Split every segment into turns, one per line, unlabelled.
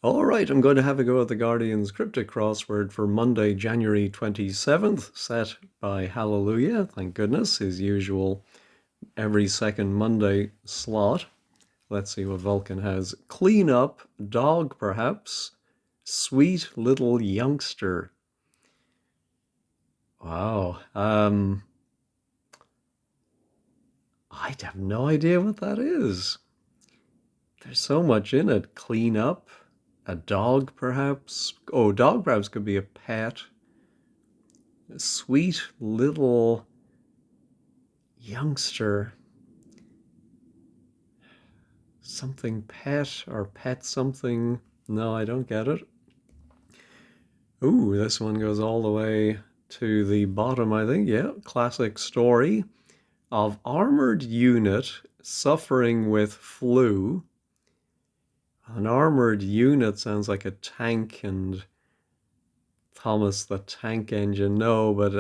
All right, I'm going to have a go at the Guardian's Cryptic Crossword for Monday, January 27th, set by Hallelujah, thank goodness, his usual every second Monday slot. Let's see what Vulcan has. Clean up, dog perhaps, sweet little youngster. Wow. I have no idea what that is. There's so much in it. Clean up, a dog perhaps. Oh, dog perhaps could be a pet. Sweet little youngster. Something pet or pet something. No, I don't get it. Ooh, this one goes all the way to the bottom, I think. Yeah, classic story of armored unit suffering with flu. An armored unit sounds like a tank and Thomas the Tank Engine. No, but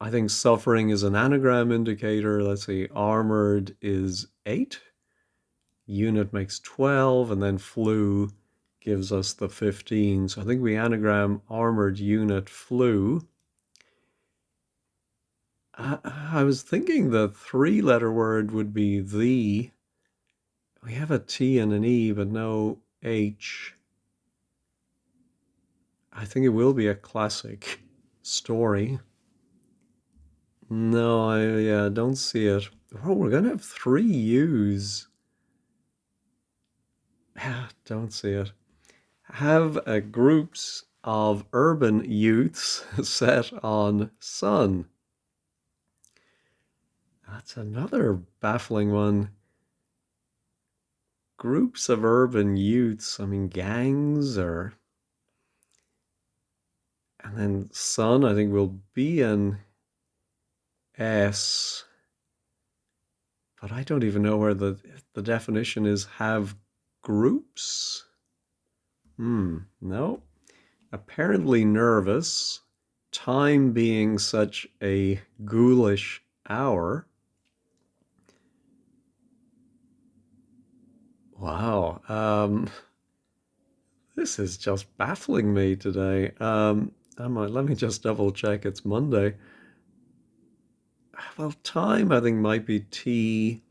I think suffering is an anagram indicator. Let's see, armored is 8, unit makes 12, and then flu gives us the 15. So I think we anagram armored unit flu. I was thinking the 3-letter word would be the. We have a T and an E, but no H. I think it will be a classic story. No, I don't see it. Oh, we're going to have 3 U's. Don't see it. Have groups of urban youths set on Sun. That's another baffling one. Groups of urban youths, I mean, gangs or. And then Sun, I think, will be an S. But I don't even know where the definition is have groups. No. Apparently nervous, time being such a ghoulish hour. Wow. This is just baffling me today. Let me just double check it's Monday. Well, time I think might be T.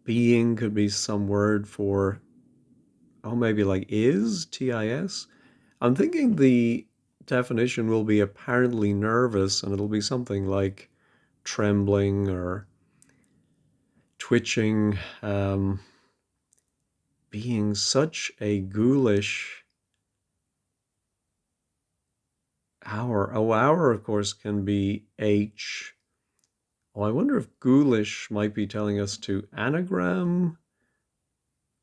Being could be some word for, oh, maybe like is, TIS. I'm thinking the definition will be apparently nervous and it'll be something like trembling or twitching, being such a ghoulish hour. Oh, hour, of course, can be H. Oh, I wonder if ghoulish might be telling us to anagram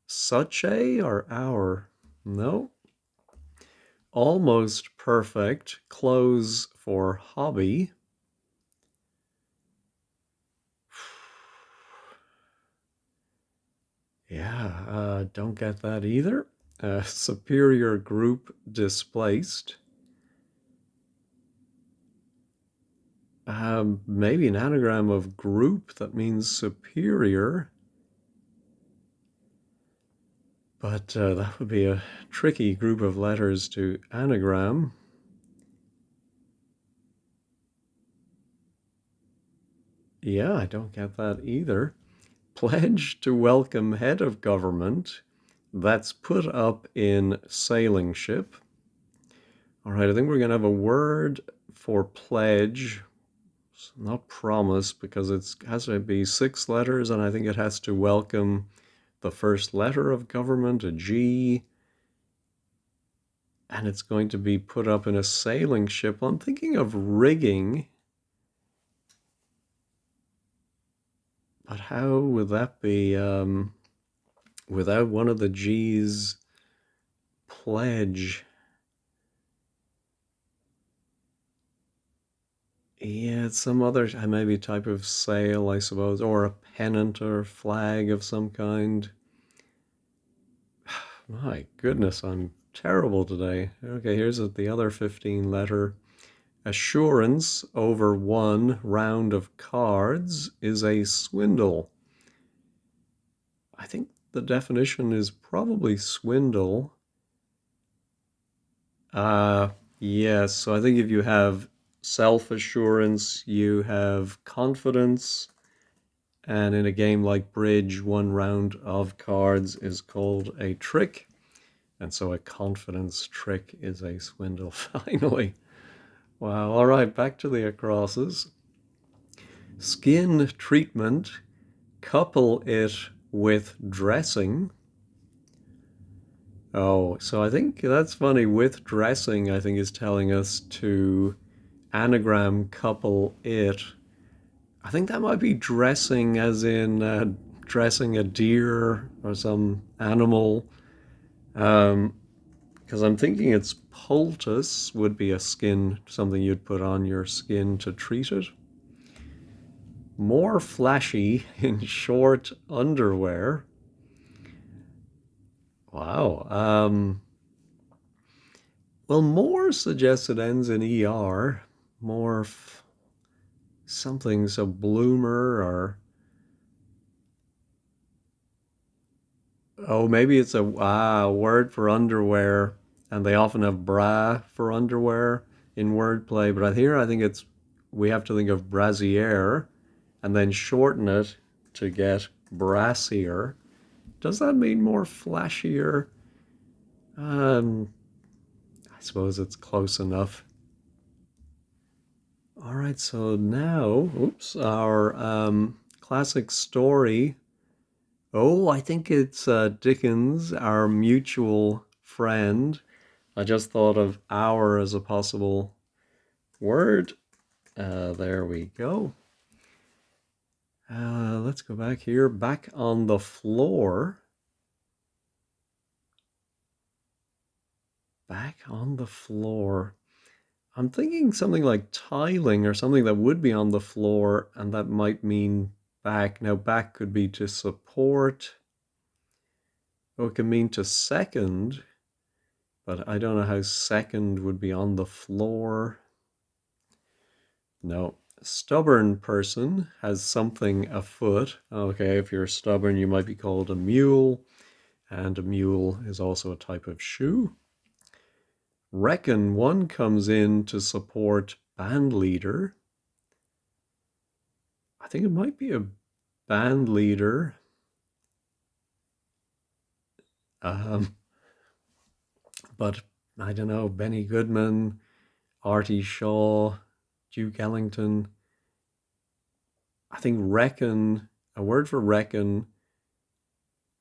such a or hour. No. Almost perfect. Close for hobby. Yeah, don't get that either. Superior group displaced. Maybe an anagram of group that means superior. But that would be a tricky group of letters to anagram. Yeah, I don't get that either. Pledge to welcome head of government. That's put up in sailing ship. All right, I think we're going to have a word for pledge. It's not promise because it has to be 6 letters, and I think it has to welcome the first letter of government, a G, and it's going to be put up in a sailing ship. Well, I'm thinking of rigging, but how would that be without one of the G's? Pledge. Yeah, it's some other maybe type of sail, I suppose, or a pennant or flag of some kind. My goodness, I'm terrible today. Okay, here's the other 15 letter. Assurance over 1 round of cards is a swindle. I think the definition is probably swindle. Yes, so I think if you have self-assurance, you have confidence, and in a game like bridge, one round of cards is called a trick, and so a confidence trick is a swindle, finally. Wow, all right, back to the acrosses. Skin treatment, couple it with dressing. Oh, so I think that's funny. With dressing, I think is telling us to anagram couple it. I think that might be dressing as in dressing a deer or some animal. Um, because I'm thinking it's poultice would be a skin, something you'd put on your skin to treat it. More flashy in short underwear. Wow. Well, more suggests it ends in ER. More something, so bloomer or. Oh, maybe it's a word for underwear, and they often have bra for underwear in wordplay. But here I think it's we have to think of brassiere and then shorten it to get brassier. Does that mean more flashier? Um, I suppose it's close enough. All right, so now, oops, our classic story. Oh, I think it's Dickens, our mutual friend. I just thought of our as a possible word. There we go. Let's go back here. Back on the floor. Back on the floor. I'm thinking something like tiling or something that would be on the floor, and that might mean back. Now, back could be to support, or it could mean to second, but I don't know how second would be on the floor. No. Stubborn person has something afoot. Okay, if you're stubborn, you might be called a mule, and a mule is also a type of shoe. Reckon one comes in to support band leader. I think it might be a band leader. Um, but I don't know, Benny Goodman, Artie Shaw, Duke Ellington. I think reckon, a word for reckon,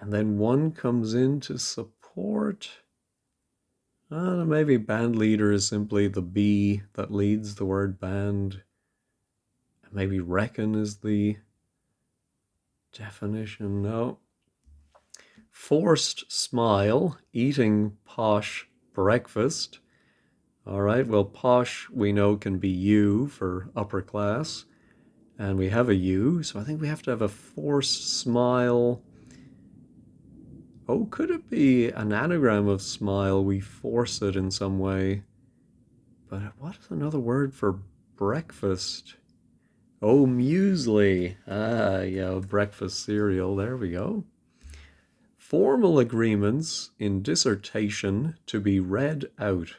and then one comes in to support. Maybe band leader is simply the B that leads the word band. Maybe reckon is the definition. No. Forced smile, eating posh breakfast. All right, well, posh we know can be U for upper class, and we have a U, so I think we have to have a forced smile. Oh, could it be an anagram of smile? We force it in some way. But what is another word for breakfast? Oh, muesli. Yeah, breakfast cereal. There we go. Formal agreements in dissertation to be read out.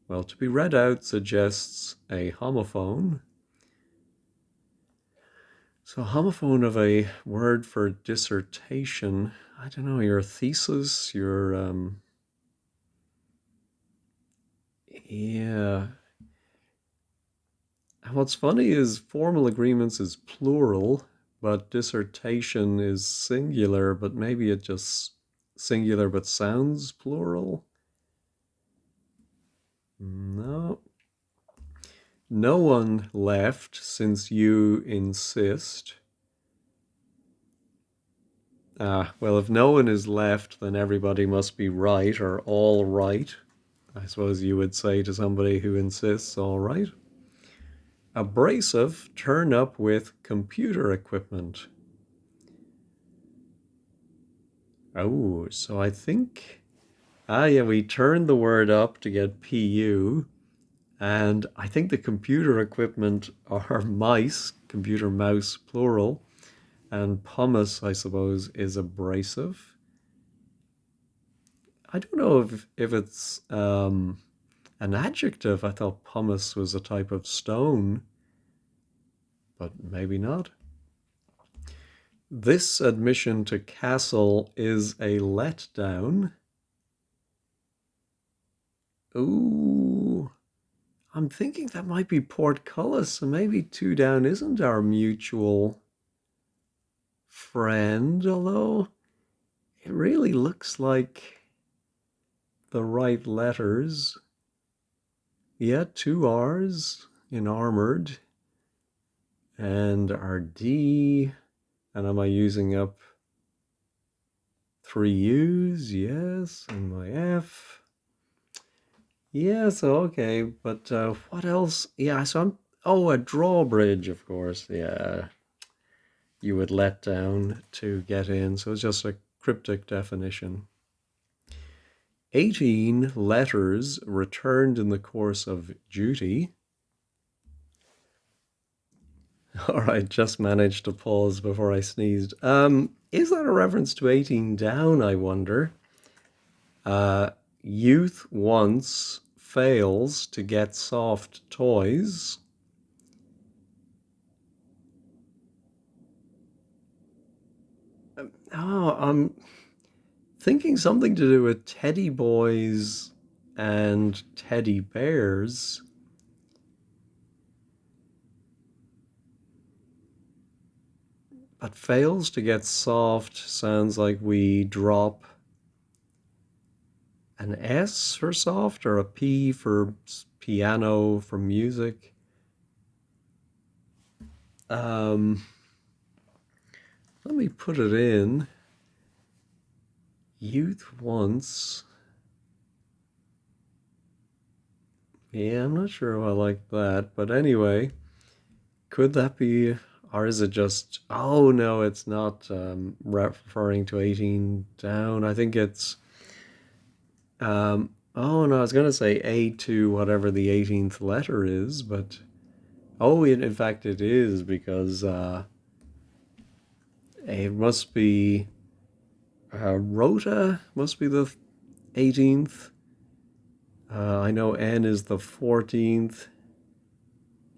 Well, to be read out suggests a homophone. So, homophone of a word for dissertation. I don't know, your thesis, your, yeah. And what's funny is formal agreements is plural, but dissertation is singular, but maybe it just singular but sounds plural. No. No one left since you insist. Well, if no one is left, then everybody must be right or all right. I suppose you would say to somebody who insists, all right. Abrasive, turn up with computer equipment. Oh, so I think, yeah, we turned the word up to get PU, and I think the computer equipment are mice, computer mouse plural, And pumice, I suppose, is abrasive. I don't know if it's an adjective. I thought pumice was a type of stone, but maybe not. This admission to castle is a letdown. Ooh, I'm thinking that might be portcullis, so maybe two down isn't our mutual friend, although it really looks like the right letters. Yeah, two R's in armored, and our D, and am I using up three U's? Yes, and my F. Yeah, so okay, but what else? Yeah, so oh, a drawbridge, of course. Yeah, you would let down to get in, so it's just a cryptic definition. 18 letters returned in the course of duty. All right, just managed to pause before I sneezed. Is that a reference to 18 down, I wonder? Youth once fails to get soft toys. Oh, I'm thinking something to do with teddy boys and teddy bears. But fails to get soft sounds like we drop an S for soft or a P for piano for music. Um, Let me put it in. Youth once. Yeah, I'm not sure if I like that, but anyway, could that be, or is it just, oh no, it's not referring to 18 down. I think it's, oh no, I was going to say A to whatever the 18th letter is, but, oh, in fact it is because it must be, rota must be the 18th. I know N is the 14th.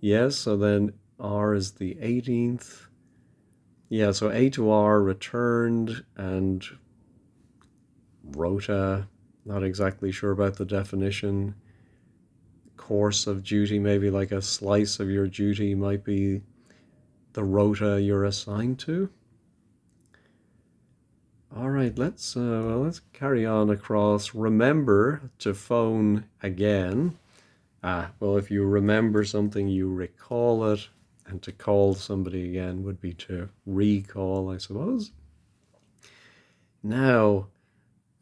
Yes, so then R is the 18th. Yeah, so A to R returned and rota, not exactly sure about the definition. Course of duty, maybe like a slice of your duty might be the rota you're assigned to. All right, let's carry on across. Remember to phone again. Well, if you remember something, you recall it, and to call somebody again would be to recall, I suppose. Now,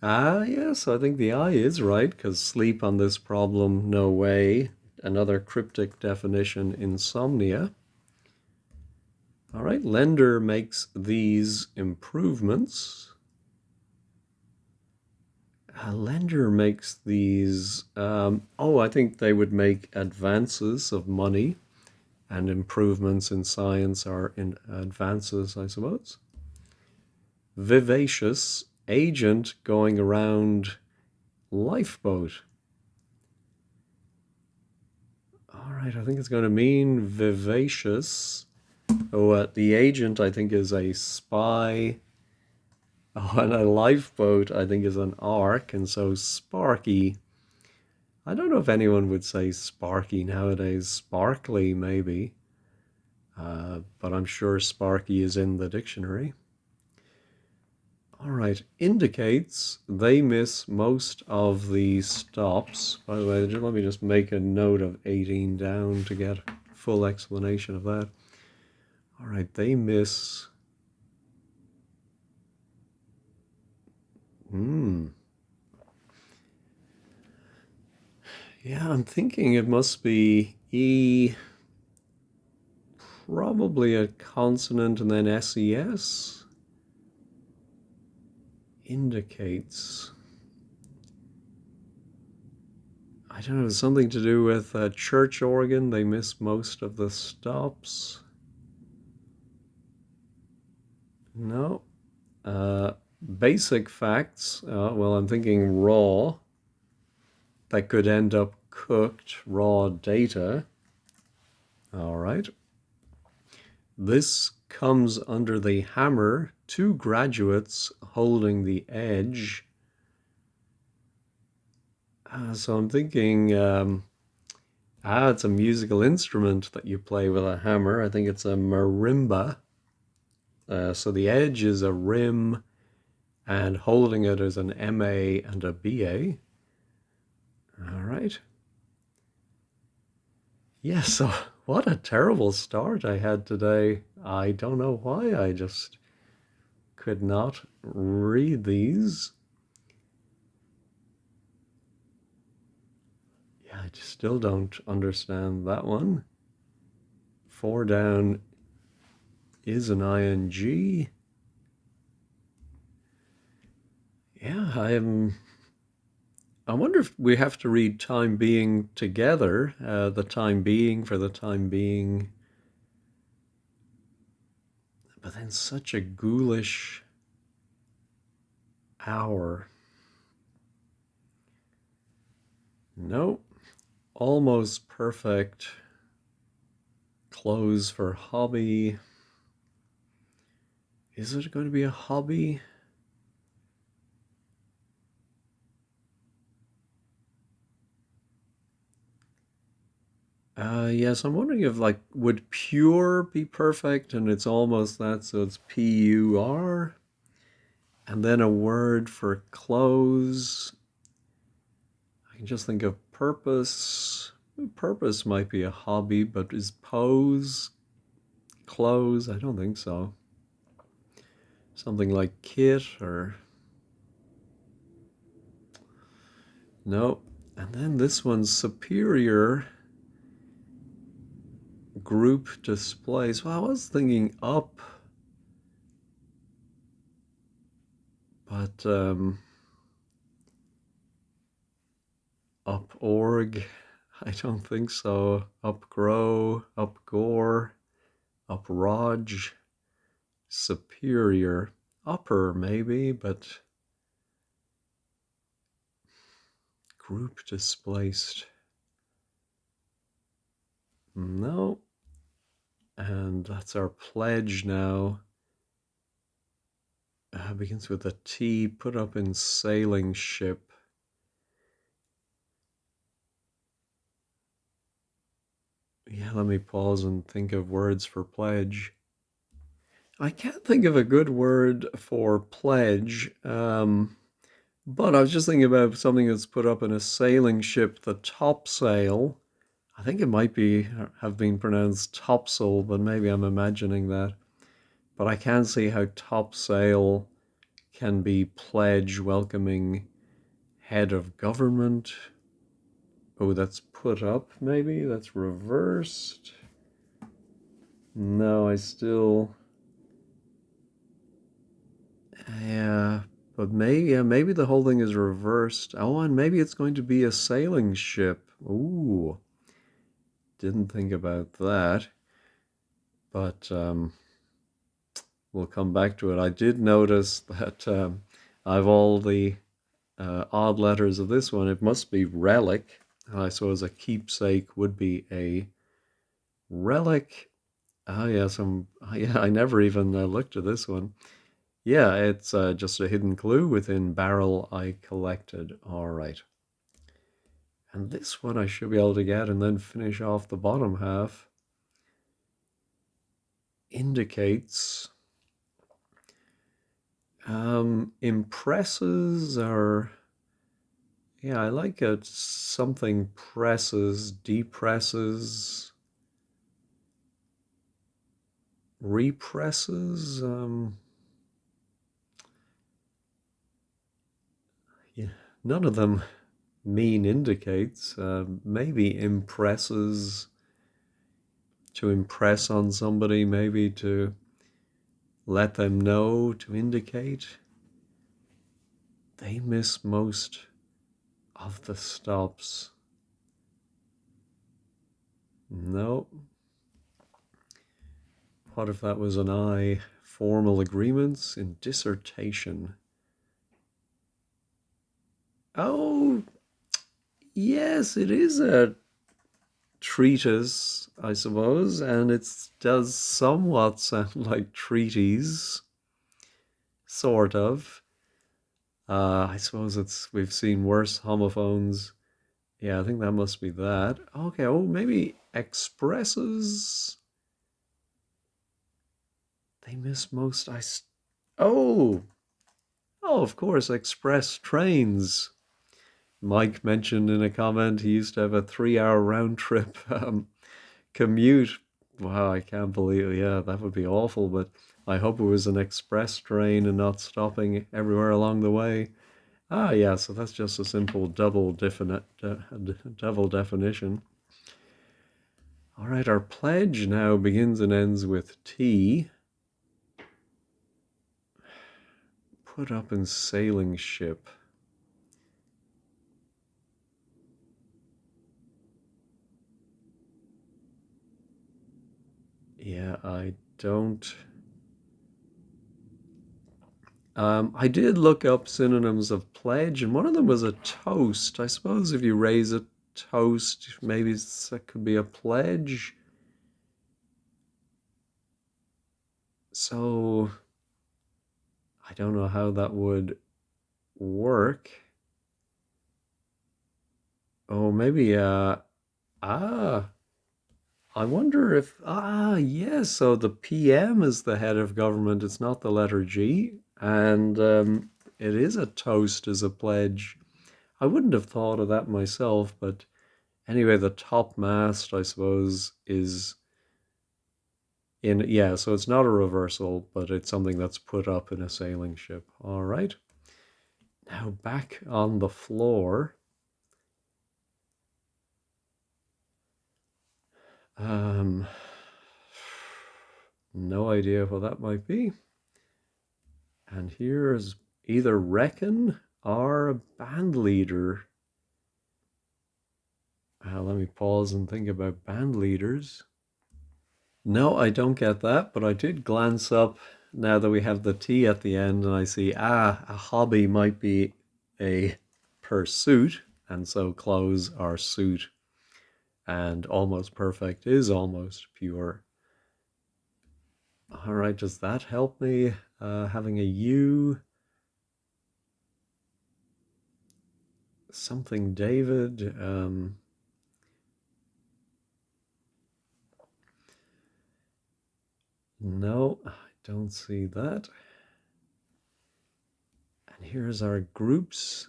yes, I think the I is right, because sleep on this problem, no way. Another cryptic definition, insomnia. All right, lender makes these improvements. A lender makes these, I think they would make advances of money, and improvements in science are in advances, I suppose. Vivacious, agent going around lifeboat. All right, I think it's going to mean vivacious. Oh, the agent, I think, is a spy. Oh, and a lifeboat, I think, is an ark, and so sparky. I don't know if anyone would say sparky nowadays. Sparkly, maybe. But I'm sure sparky is in the dictionary. All right, indicates they miss most of the stops. By the way, let me just make a note of 18 down to get full explanation of that. All right, they miss. Yeah, I'm thinking it must be E, probably a consonant and then SES. Indicates. I don't know, something to do with a church organ. They miss most of the stops. No. Uh, Basic facts. Well, I'm thinking raw. That could end up cooked raw data. All right. This comes under the hammer. Two graduates holding the edge. So I'm thinking, it's a musical instrument that you play with a hammer. I think it's a marimba. So the edge is a rim, and holding it is an MA and a BA. All right. Yes, so what a terrible start I had today. I don't know why. I just could not read these. Yeah, I just still don't understand that one. Four down is an ing. Yeah, I wonder if we have to read time being together. The time being for the time being. But then such a ghoulish hour. Nope. Almost perfect. Clothes for hobby. Is it going to be a hobby? Yes, I'm wondering if like would pure be perfect and it's almost that, so it's PUR. And then a word for clothes. I can just think of purpose. Purpose might be a hobby, but is pose clothes? I don't think so. Something like kit or no. And then this one's superior group displays. Well, I was thinking up, but up org. I don't think so. Up grow, up gore, up raj, superior, upper maybe, but group displaced. No. And that's our pledge now. Begins with a T, put up in sailing ship. Yeah, let me pause and think of words for pledge. I can't think of a good word for pledge, but I was just thinking about something that's put up in a sailing ship, the topsail. I think it might be have been pronounced topsail, but maybe I'm imagining that. But I can see how topsail can be pledge welcoming head of government. Oh, that's put up, maybe? That's reversed. No, I still. Yeah, but maybe, yeah, maybe the whole thing is reversed. Oh, and maybe it's going to be a sailing ship. Ooh, didn't think about that. But we'll come back to it. I did notice that I've all the odd letters of this one. It must be relic. I suppose a keepsake would be a relic. Ah, yes, yeah, I never even looked at this one. Yeah, it's just a hidden clue within barrel I collected. All right. And this one I should be able to get and then finish off the bottom half. Indicates. Impresses are. Yeah, I like it. Something presses, depresses, represses. Yeah, none of them mean indicates. Maybe impresses, to impress on somebody, maybe to let them know, to indicate. They miss most of the stops. No. What if that was an I? formal agreements in dissertation. Oh, yes, it is a treatise, I suppose, and it does somewhat sound like treaties, sort of. I suppose we've seen worse homophones. Yeah, I think that must be that. Okay, oh, maybe expresses. They miss most. Oh, oh, of course, express trains. Mike mentioned in a comment he used to have a 3 hour round trip commute. Wow, I can't believe it. Yeah, that would be awful, but I hope it was an express train and not stopping everywhere along the way. Ah, yeah, so that's just a simple double definition. All right, our pledge now begins and ends with T. Put up in sailing ship. Yeah, I don't. I did look up synonyms of pledge, and one of them was a toast. I suppose if you raise a toast, maybe that could be a pledge. So I don't know how that would work. Oh, maybe ah, I wonder if yes. So the PM is the head of government. It's not the letter G, and it is a toast as a pledge. I wouldn't have thought of that myself, but anyway, the top mast, I suppose, is in, yeah, so it's not a reversal, but it's something that's put up in a sailing ship. All right. Now back on the floor. Um, no idea what that might be. And here's either reckon or a band leader. Let me pause and think about band leaders. No, I don't get that, but I did glance up now that we have the T at the end, and I see, a hobby might be a pursuit, and so clothes are suit, and almost perfect is almost pure. All right, does that help me? Having a U, something David. No, I don't see that. And here's our groups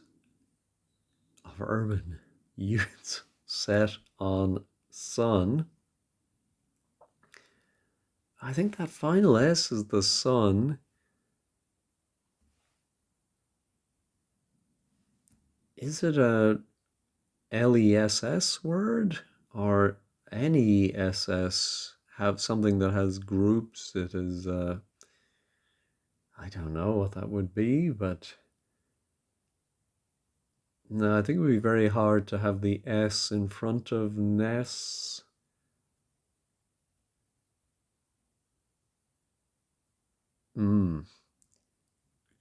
of urban youths set on sun. I think that final S is the sun. Is it a LESS word or NESS? Have something that has groups? It is, I don't know what that would be, but no, I think it would be very hard to have the S in front of Ness.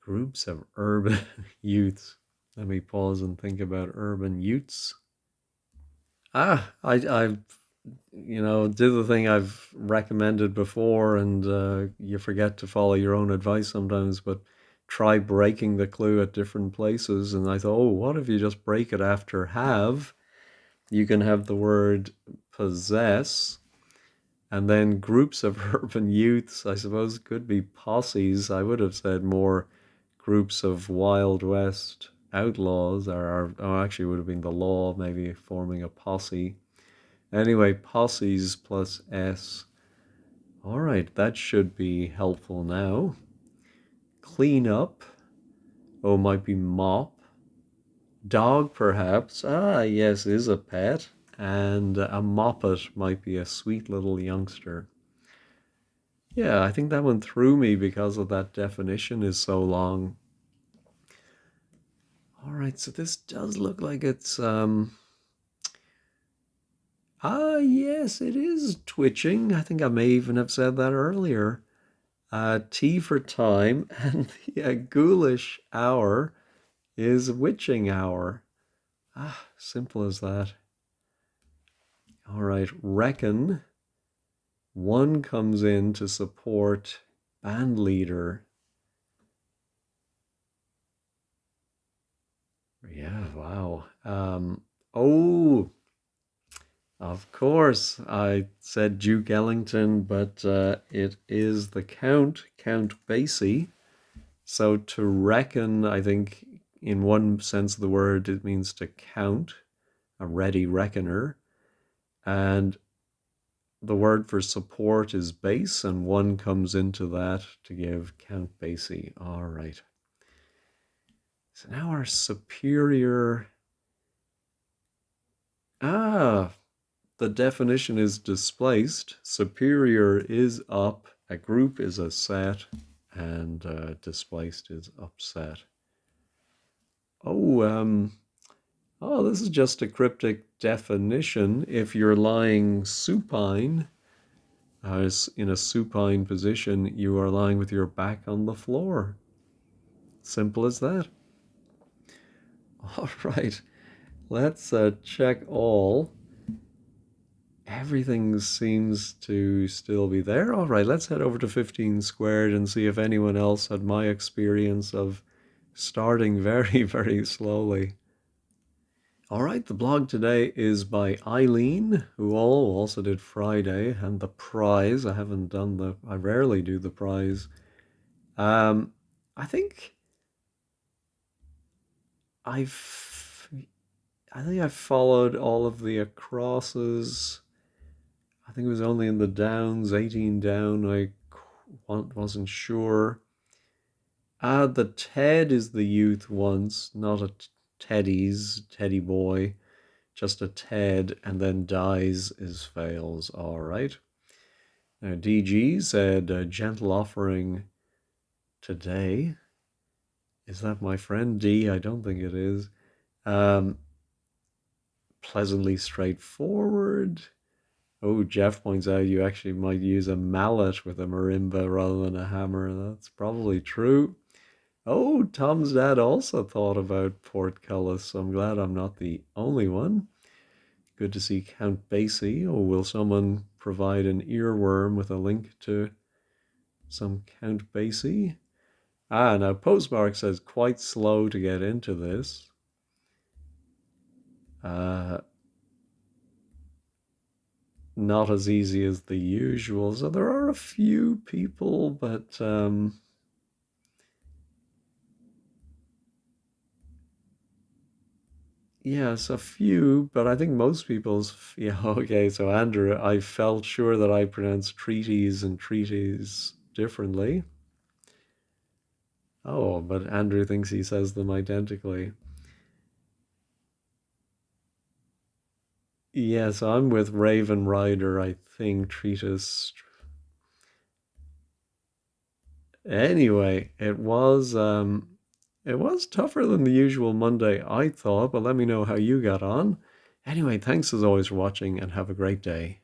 Groups of urban youths. Let me pause and think about urban youths. I do the thing I've recommended before, and you forget to follow your own advice sometimes, but try breaking the clue at different places. And I thought, oh, what if you just break it after have? You can have the word possess, and then groups of urban youths, I suppose, could be posses. I would have said more groups of Wild West outlaws, or actually, it would have been the law, maybe forming a posse. Anyway, posses plus S. All right, that should be helpful now. Clean up. Oh, might be mop. Dog, perhaps. Ah, yes, is a pet. And a moppet might be a sweet little youngster. Yeah, I think that one threw me because of that definition is so long. All right, so this does look like it's yes, it is twitching. I think I may even have said that earlier. T for time, and the ghoulish hour is witching hour. Ah, simple as that. All right, reckon. One comes in to support band leader. Yeah, wow. Oh, of course, I said Duke Ellington, but it is the Count, Count Basie. So to reckon, I think in one sense of the word, it means to count, a ready reckoner. And the word for support is base, and one comes into that to give Count Basie. All right. So now our superior. Ah, the definition is displaced. Superior is up, a group is a set, and displaced is upset. Oh, oh, this is just a cryptic definition. If you're lying supine, in a supine position, you are lying with your back on the floor. Simple as that. All right, let's check all. Everything seems to still be there. All right, let's head over to 15 squared and see if anyone else had my experience of starting very, very slowly. All right, the blog today is by Eileen, who also did Friday, and the prize. I haven't done I rarely do the prize. I think I've, I think I've followed all of the acrosses. I think it was only in the downs, 18 down. I wasn't sure. The Ted is the youth once, not a Teddy boy, just a Ted, and then dies is fails. All right. Now, DG said gentle offering today. Is that my friend D? I don't think it is. Um, Pleasantly straightforward. Oh, Jeff points out you actually might use a mallet with a marimba rather than a hammer. That's probably true. Oh, Tom's dad also thought about portcullis, so I'm glad I'm not the only one. Good to see Count Basie. Oh, will someone provide an earworm with a link to some Count Basie? Ah, now Postmark says quite slow to get into this. Uh, Not as easy as the usual. So there are a few people, but yes, a few, but I think most people's, yeah, okay. So Andrew, I felt sure that I pronounced treaties and treaties differently. Oh, but Andrew thinks he says them identically. Yes, I'm with Raven Rider, I think, treatise. Anyway, it was tougher than the usual Monday, I thought, but let me know how you got on. Anyway, thanks as always for watching and have a great day.